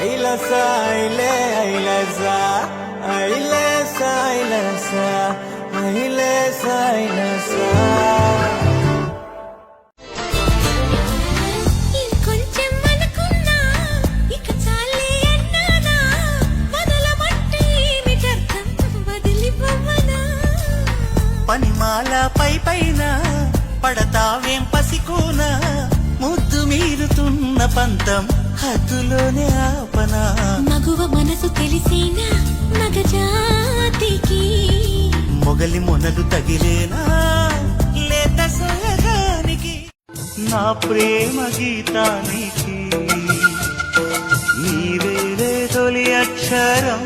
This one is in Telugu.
ఐలసా ఐలే ఐలసా ఐలసా ఐలసా ఐలసా ఐలసా పనిమాల పై పైన పడతావేం పసికోన ముద్దు మీరుతున్న పంతం హద్దులోనే ఆపనా మగువ మనసు తెలిసేనా మగజాతికి మొగలి మొనలు తగిలేనా లేత సోయగానికి నా ప్రేమ గీతానికి నీవేలే తొలి అక్షరం